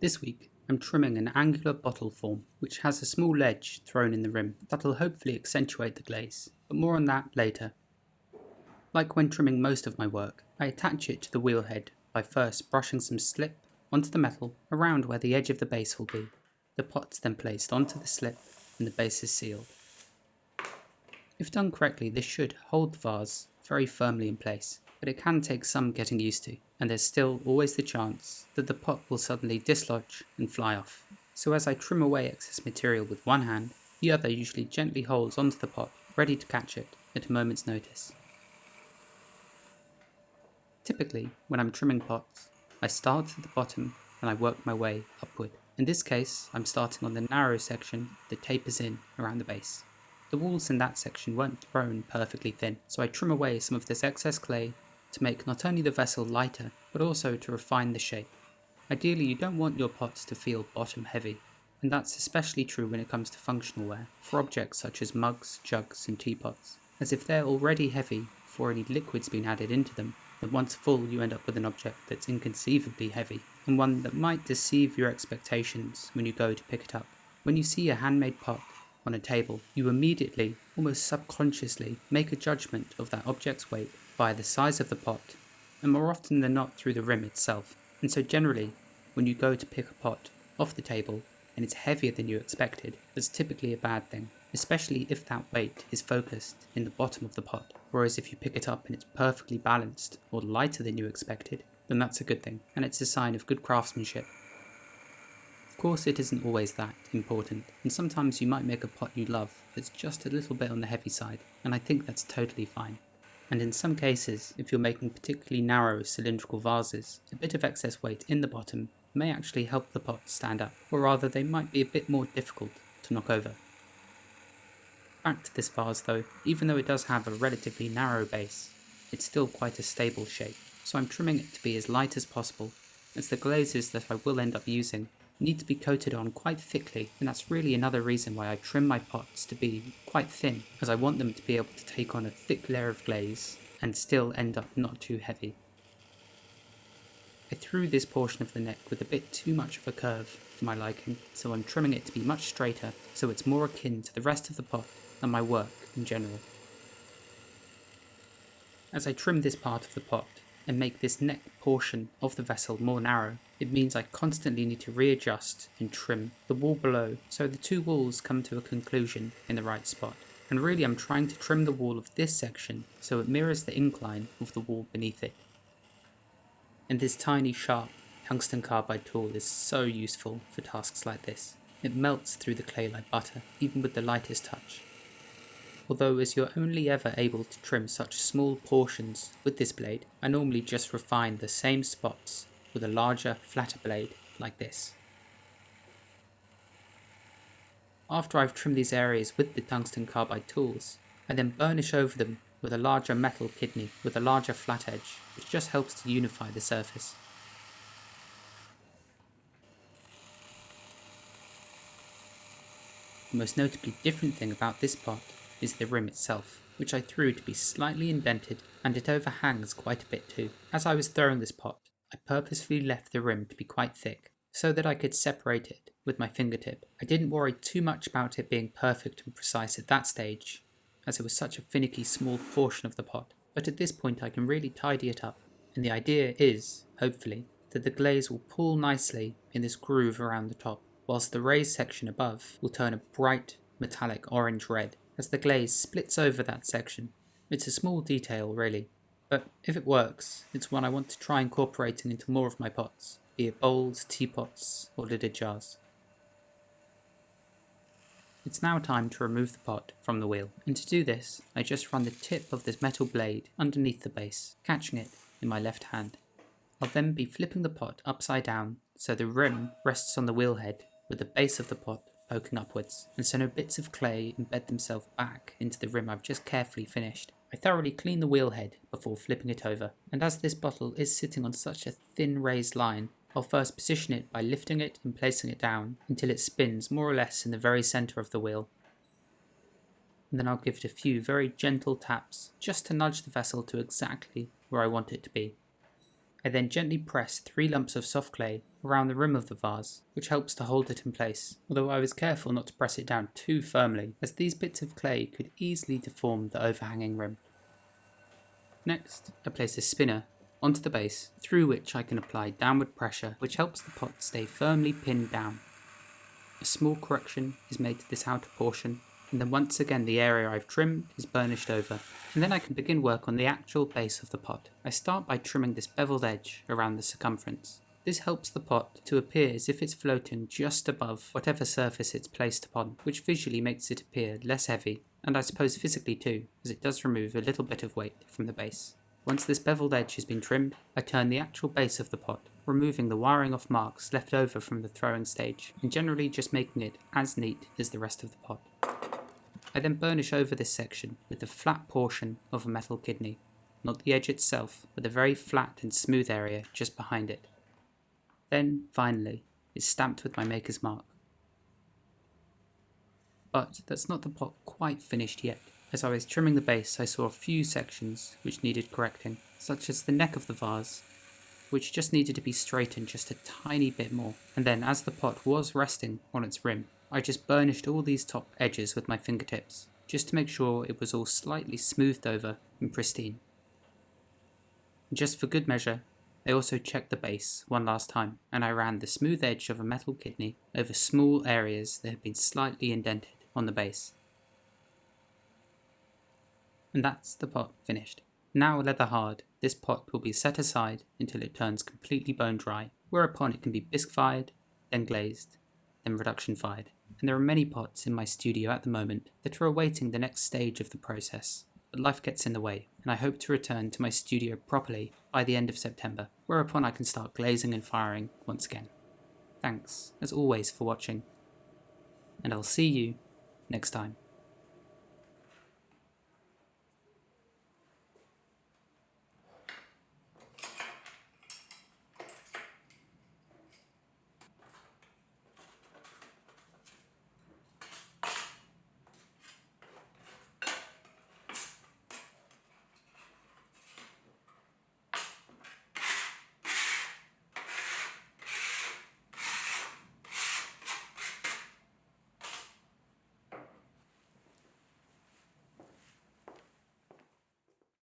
This week, I'm trimming an angular bottle form, which has a small ledge thrown in the rim that'll hopefully accentuate the glaze, but more on that later. Like when trimming most of my work, I attach it to the wheel head by first brushing some slip onto the metal around where the edge of the base will be. The pot's then placed onto the slip and the base is sealed. If done correctly, this should hold the vase very firmly in place, but it can take some getting used to, and there's still always the chance that the pot will suddenly dislodge and fly off. So as I trim away excess material with one hand, the other usually gently holds onto the pot, ready to catch it at a moment's notice. Typically, when I'm trimming pots, I start at the bottom and I work my way upward. In this case, I'm starting on the narrow section that tapers in around the base. The walls in that section weren't thrown perfectly thin, so I trim away some of this excess clay to make not only the vessel lighter, but also to refine the shape. Ideally, you don't want your pots to feel bottom heavy, and that's especially true when it comes to functional ware, for objects such as mugs, jugs and teapots, as if they're already heavy before any liquid's been added into them, then once full you end up with an object that's inconceivably heavy, and one that might deceive your expectations when you go to pick it up. When you see a handmade pot on a table, you immediately, almost subconsciously, make a judgment of that object's weight by the size of the pot, and more often than not through the rim itself. And so generally, when you go to pick a pot off the table and it's heavier than you expected, that's typically a bad thing, especially if that weight is focused in the bottom of the pot. Whereas if you pick it up and it's perfectly balanced or lighter than you expected, then that's a good thing, and it's a sign of good craftsmanship. Of course, it isn't always that important, and sometimes you might make a pot you love that's just a little bit on the heavy side, and I think that's totally fine. And in some cases, if you're making particularly narrow cylindrical vases, a bit of excess weight in the bottom may actually help the pot stand up, or rather they might be a bit more difficult to knock over. Back to this vase though, even though it does have a relatively narrow base, it's still quite a stable shape, so I'm trimming it to be as light as possible, as the glazes that I will end up using need to be coated on quite thickly, and that's really another reason why I trim my pots to be quite thin, as I want them to be able to take on a thick layer of glaze and still end up not too heavy. I threw this portion of the neck with a bit too much of a curve for my liking, so I'm trimming it to be much straighter so it's more akin to the rest of the pot and my work in general. As I trim this part of the pot and make this neck portion of the vessel more narrow, it means I constantly need to readjust and trim the wall below so the two walls come to a conclusion in the right spot. And really I'm trying to trim the wall of this section so it mirrors the incline of the wall beneath it. And this tiny sharp tungsten carbide tool is so useful for tasks like this. It melts through the clay like butter, even with the lightest touch. Although as you're only ever able to trim such small portions with this blade, I normally just refine the same spots with a larger, flatter blade like this. After I've trimmed these areas with the tungsten carbide tools, I then burnish over them with a larger metal kidney with a larger flat edge, which just helps to unify the surface. The most notably different thing about this pot is the rim itself, which I threw to be slightly indented, and it overhangs quite a bit too. As I was throwing this pot, I purposefully left the rim to be quite thick, so that I could separate it with my fingertip. I didn't worry too much about it being perfect and precise at that stage, as it was such a finicky small portion of the pot, but at this point I can really tidy it up, and the idea is, hopefully, that the glaze will pool nicely in this groove around the top, whilst the raised section above will turn a bright metallic orange-red as the glaze splits over that section. It's a small detail really, but if it works, it's one I want to try incorporating into more of my pots, be it bowls, teapots or lidded jars. It's now time to remove the pot from the wheel, and to do this, I just run the tip of this metal blade underneath the base, catching it in my left hand. I'll then be flipping the pot upside down so the rim rests on the wheel head with the base of the pot poking upwards, and so no bits of clay embed themselves back into the rim I've just carefully finished. I thoroughly clean the wheel head before flipping it over, and as this bottle is sitting on such a thin raised line, I'll first position it by lifting it and placing it down until it spins more or less in the very centre of the wheel. And then I'll give it a few very gentle taps just to nudge the vessel to exactly where I want it to be. I then gently press 3 lumps of soft clay around the rim of the vase, which helps to hold it in place, although I was careful not to press it down too firmly, as these bits of clay could easily deform the overhanging rim. Next, I place a spinner onto the base, through which I can apply downward pressure, which helps the pot stay firmly pinned down. A small correction is made to this outer portion, and then once again the area I've trimmed is burnished over, and then I can begin work on the actual base of the pot. I start by trimming this beveled edge around the circumference. This helps the pot to appear as if it's floating just above whatever surface it's placed upon, which visually makes it appear less heavy, and I suppose physically too, as it does remove a little bit of weight from the base. Once this beveled edge has been trimmed, I turn the actual base of the pot, removing the wiring off marks left over from the throwing stage, and generally just making it as neat as the rest of the pot. I then burnish over this section with the flat portion of a metal kidney, not the edge itself, but the very flat and smooth area just behind it. Then, finally, it's stamped with my maker's mark. But that's not the pot quite finished yet. As I was trimming the base, I saw a few sections which needed correcting, such as the neck of the vase, which just needed to be straightened just a tiny bit more. And then, as the pot was resting on its rim, I just burnished all these top edges with my fingertips, just to make sure it was all slightly smoothed over and pristine. And just for good measure, I also checked the base one last time, and I ran the smooth edge of a metal kidney over small areas that had been slightly indented on the base. And that's the pot finished. Now leather hard, this pot will be set aside until it turns completely bone dry, whereupon it can be bisque fired, then glazed, then reduction fired. And there are many pots in my studio at the moment that are awaiting the next stage of the process, but life gets in the way, and I hope to return to my studio properly by the end of September, whereupon I can start glazing and firing once again. Thanks, as always, for watching, and I'll see you next time.